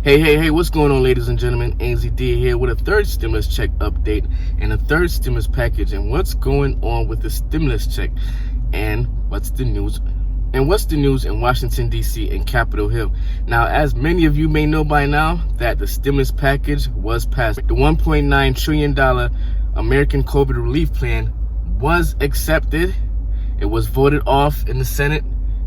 Hey, what's going on, ladies and gentlemen? AZD here with a third stimulus check update and a third stimulus package, and what's going on with the stimulus check and what's the news in Washington, D.C. and Capitol Hill. Now, as many of you may know by now, that the stimulus package was passed. The $1.9 trillion American COVID relief plan was accepted. It was voted off in the Senate.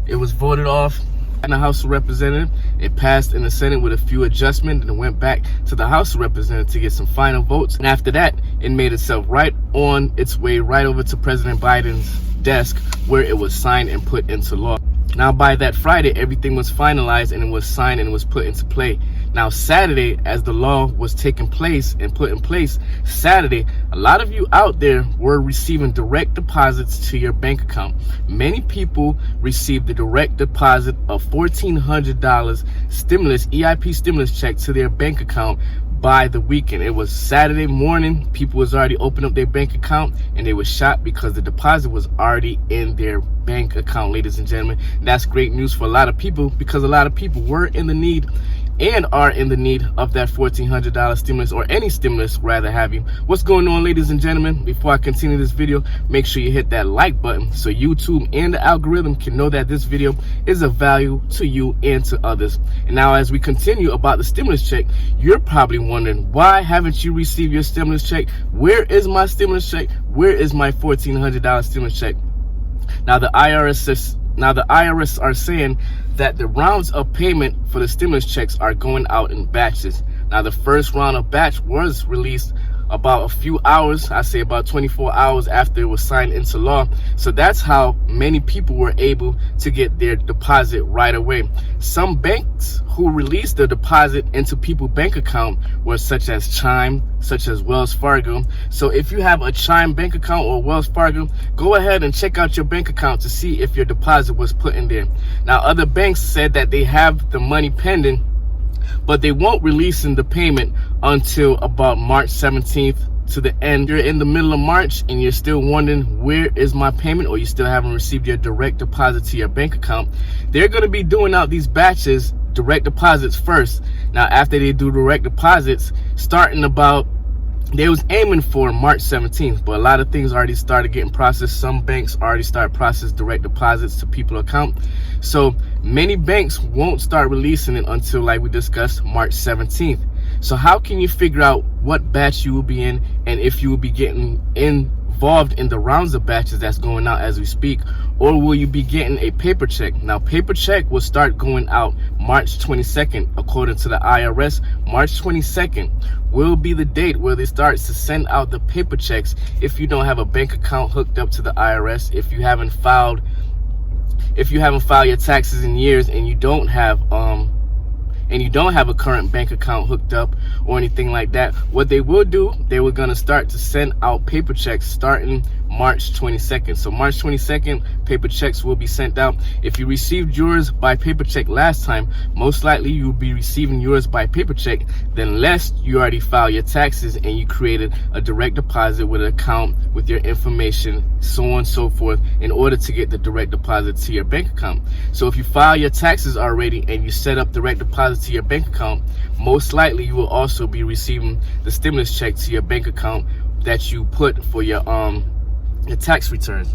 It was voted off in the House of Representatives. It passed in the Senate with a few adjustments, and it went back to the House of Representatives to get some final votes. And after that, it made itself right on its way right over to President Biden's desk, where it was signed and put into law. Now, by that Friday, everything was finalized and it was signed and it was put into play. Now, Saturday, as the law was taking place and put in place, Saturday, a lot of you out there were receiving direct deposits to your bank account. Many people received the direct deposit of $1,400 stimulus, EIP stimulus check to their bank account by the weekend. It was Saturday morning. People was already opening up their bank account and they were shocked because the deposit was already in their bank account, ladies and gentlemen. That's great news for a lot of people, because a lot of people were in the need and are in the need of that $1,400 stimulus, or any stimulus rather have you. What's going on, ladies and gentlemen? Before I continue this video, make sure you hit that like button so YouTube and the algorithm can know that this video is of value to you and to others. And now, as we continue about the stimulus check, you're probably wondering, why haven't you received your stimulus check? Where is my stimulus check? Where is my $1,400 stimulus check? Now, the IRS are saying that the rounds of payment for the stimulus checks are going out in batches. Now, the first round of batch was released about a few hours, I say about 24 hours after it was signed into law. So that's how many people were able to get their deposit right away. Some banks who released the deposit into people's bank account were such as Chime, such as Wells Fargo. So if you have a Chime bank account or Wells Fargo, go ahead and check out your bank account to see if your deposit was put in there. Now, other banks said that they have the money pending, but they won't release in the payment until about March 17th to the end. You're in the middle of March and you're still wondering, where is my payment? Or you still haven't received your direct deposit to your bank account. They're going to be doing out these batches, direct deposits first. Now, after they do direct deposits, starting about, they was aiming for March 17th, but a lot of things already started getting processed. Some banks already start processing direct deposits to people's account. So many banks won't start releasing it until, like we discussed, March 17th. So how can you figure out what batch you will be in, and if you will be getting involved in the rounds of batches that's going out as we speak, or will you be getting a paper check? Now, paper check will start going out March 22nd, according to the IRS. March 22nd will be the date where they start to send out the paper checks if you don't have a bank account hooked up to the IRS, if you haven't filed your taxes in years, and you don't have a current bank account hooked up or anything like that. What they will do, they were going to start to send out paper checks starting March 22nd. So March 22nd, paper checks will be sent out. If you received yours by paper check last time, most likely you will be receiving yours by paper check, then unless you already filed your taxes and you created a direct deposit with an account with your information, so on and so forth, in order to get the direct deposit to your bank account. So if you file your taxes already and you set up direct deposit to your bank account, most likely you will also be receiving the stimulus check to your bank account that you put for your tax return.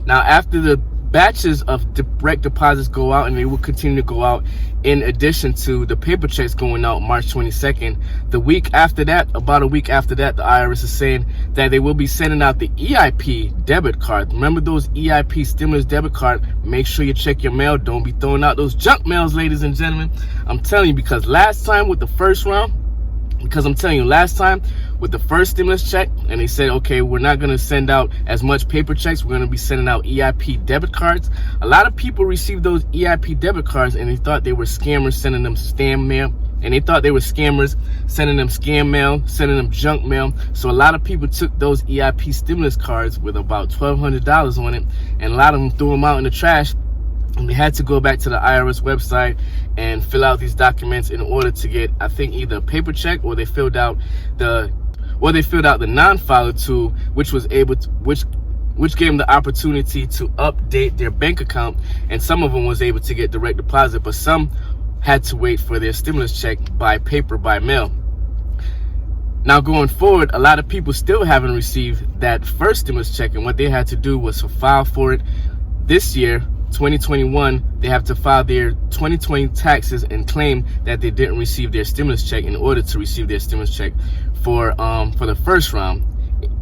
Now, after the batches of direct deposits go out, and they will continue to go out in addition to the paper checks going out March 22nd, the week after that, about a week after that, the IRS is saying that they will be sending out the EIP debit card. Remember those EIP stimulus debit card? Make sure you check your mail. Don't be throwing out those junk mails, ladies and gentlemen. I'm telling you, because last time with the first stimulus check, and they said, okay, we're not going to send out as much paper checks, we're going to be sending out EIP debit cards. A lot of people received those EIP debit cards and they thought they were scammers sending them spam mail, and they thought they were scammers sending them scam mail, sending them junk mail. So a lot of people took those EIP stimulus cards with about $1,200 on it, and a lot of them threw them out in the trash. And they had to go back to the IRS website and fill out these documents in order to get, I think, either a paper check, or they filled out the non-filer tool, which gave them the opportunity to update their bank account. And some of them was able to get direct deposit, but some had to wait for their stimulus check by paper, by mail. Now going forward, a lot of people still haven't received that first stimulus check, and what they had to do was to file for it this year, 2021. They have to file their 2020 taxes and claim that they didn't receive their stimulus check in order to receive their stimulus check for the first round,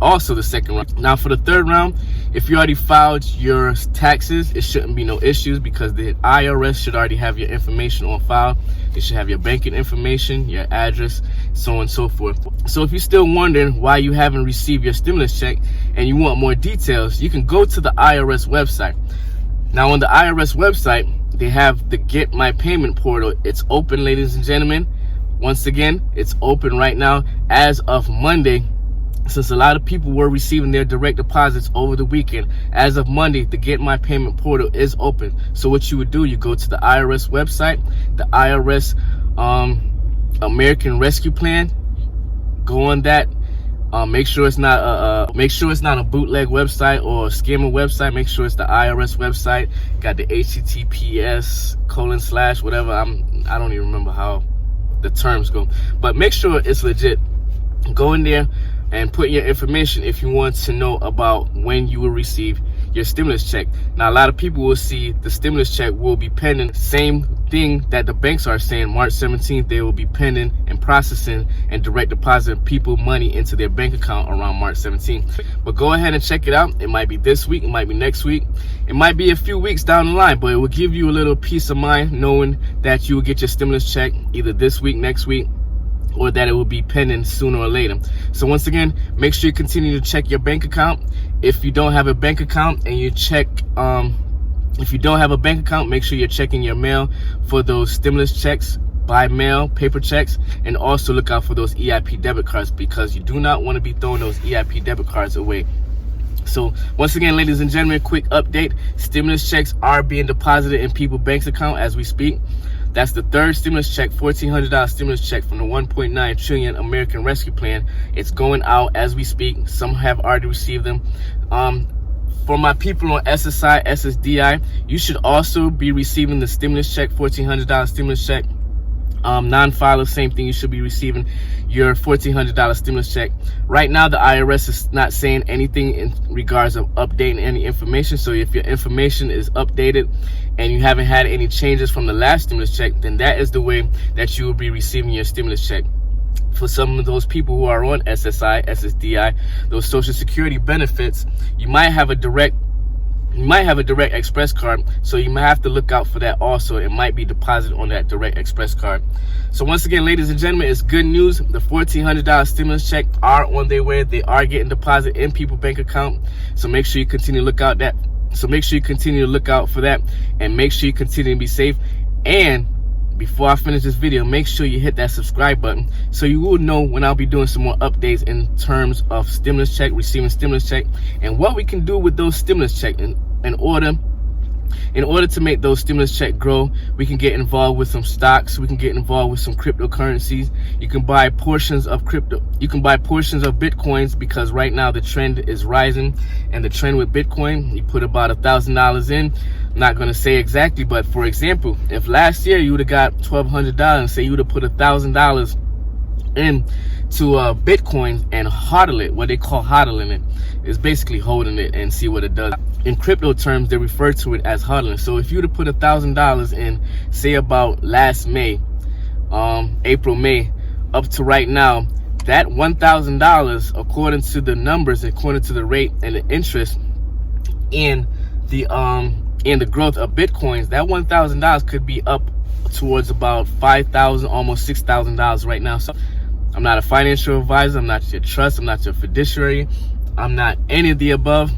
also the second round. Now for the third round, if you already filed your taxes, it shouldn't be no issues because the IRS should already have your information on file. They should have your banking information, your address, so on and so forth. So if you're still wondering why you haven't received your stimulus check and you want more details, you can go to the IRS website. Now on the IRS website, they have the Get My Payment portal. It's open, ladies and gentlemen. Once again, it's open right now as of Monday. Since a lot of people were receiving their direct deposits over the weekend, as of Monday, the Get My Payment portal is open. So what you would do, you go to the IRS website, the IRS American Rescue Plan. Go on that. Make sure it's not a bootleg website or a scammer website. Make sure it's the IRS website. Got the https:// whatever. I don't even remember how the terms go, but make sure it's legit. Go in there and put your information if you want to know about when you will receive your stimulus check. Now, a lot of people will see the stimulus check will be pending. Same thing that the banks are saying. March 17th, they will be pending and processing and direct depositing people money into their bank account around March 17th. But go ahead and check it out. It might be this week, it might be next week, it might be a few weeks down the line, but it will give you a little peace of mind knowing that you will get your stimulus check either this week, next week, or that it will be pending sooner or later. So once again, make sure you continue to check your bank account. If you don't have a bank account and you check, if you don't have a bank account, make sure you're checking your mail for those stimulus checks by mail, paper checks, and also look out for those EIP debit cards because you do not want to be throwing those EIP debit cards away. So once again, ladies and gentlemen, quick update. Stimulus checks are being deposited in people's bank account as we speak. That's the third stimulus check, $1,400 stimulus check from the $1.9 trillion American Rescue Plan. It's going out as we speak. Some have already received them. For my people on SSI, SSDI, you should also be receiving the stimulus check, $1,400 stimulus check. Non-filer, same thing. You should be receiving your $1,400 stimulus check. Right now, the IRS is not saying anything in regards of updating any information. So if your information is updated and you haven't had any changes from the last stimulus check, then that is the way that you will be receiving your stimulus check. For some of those people who are on SSI, SSDI, those Social Security benefits, you might have a direct express card, so you might have to look out for that also. It might be deposited on that direct express card. So once again, ladies and gentlemen, it's good news. The $1,400 stimulus check are on their way. They are getting deposited in people's bank account. So make sure you continue to look out that. So make sure you continue to look out for that, and make sure you continue to be safe. And before I finish this video, make sure you hit that subscribe button so you will know when I'll be doing some more updates in terms of stimulus check, receiving stimulus check, and what we can do with those stimulus check in order to make those stimulus check grow. We can get involved with some stocks. We can get involved with some cryptocurrencies. You can buy portions of crypto. You can buy portions of Bitcoins because right now the trend is rising, and the trend with Bitcoin, you put about $1,000 in. I'm not going to say exactly, but for example, if last year you would have got $1,200 and say you would have put $1,000 into Bitcoin and hodl it, what they call hodling it is basically holding it and see what it does. In crypto terms, they refer to it as hodling. So if you would have put $1,000 in, say about last May, April, May, up to right now, that $1,000, according to the numbers, according to the rate and the interest in the growth of Bitcoins, that $1,000 could be up towards about $5,000, almost $6,000 right now. So I'm not a financial advisor. I'm not your trust. I'm not your fiduciary. I'm not any of the above.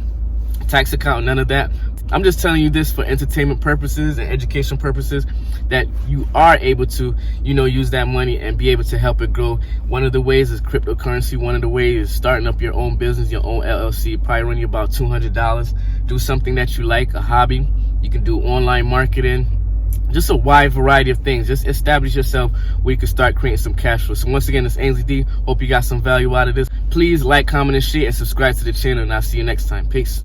Tax account, none of that. I'm just telling you this for entertainment purposes and education purposes, that you are able to, use that money and be able to help it grow. One of the ways is cryptocurrency. One of the ways is starting up your own business, your own LLC. Probably run you about $200. Do something that you like, a hobby. You can do online marketing. Just a wide variety of things. Just establish yourself where you can start creating some cash flow. So once again, it's Ainsley D. Hope you got some value out of this. Please like, comment, and share, and subscribe to the channel, and I'll see you next time. Peace.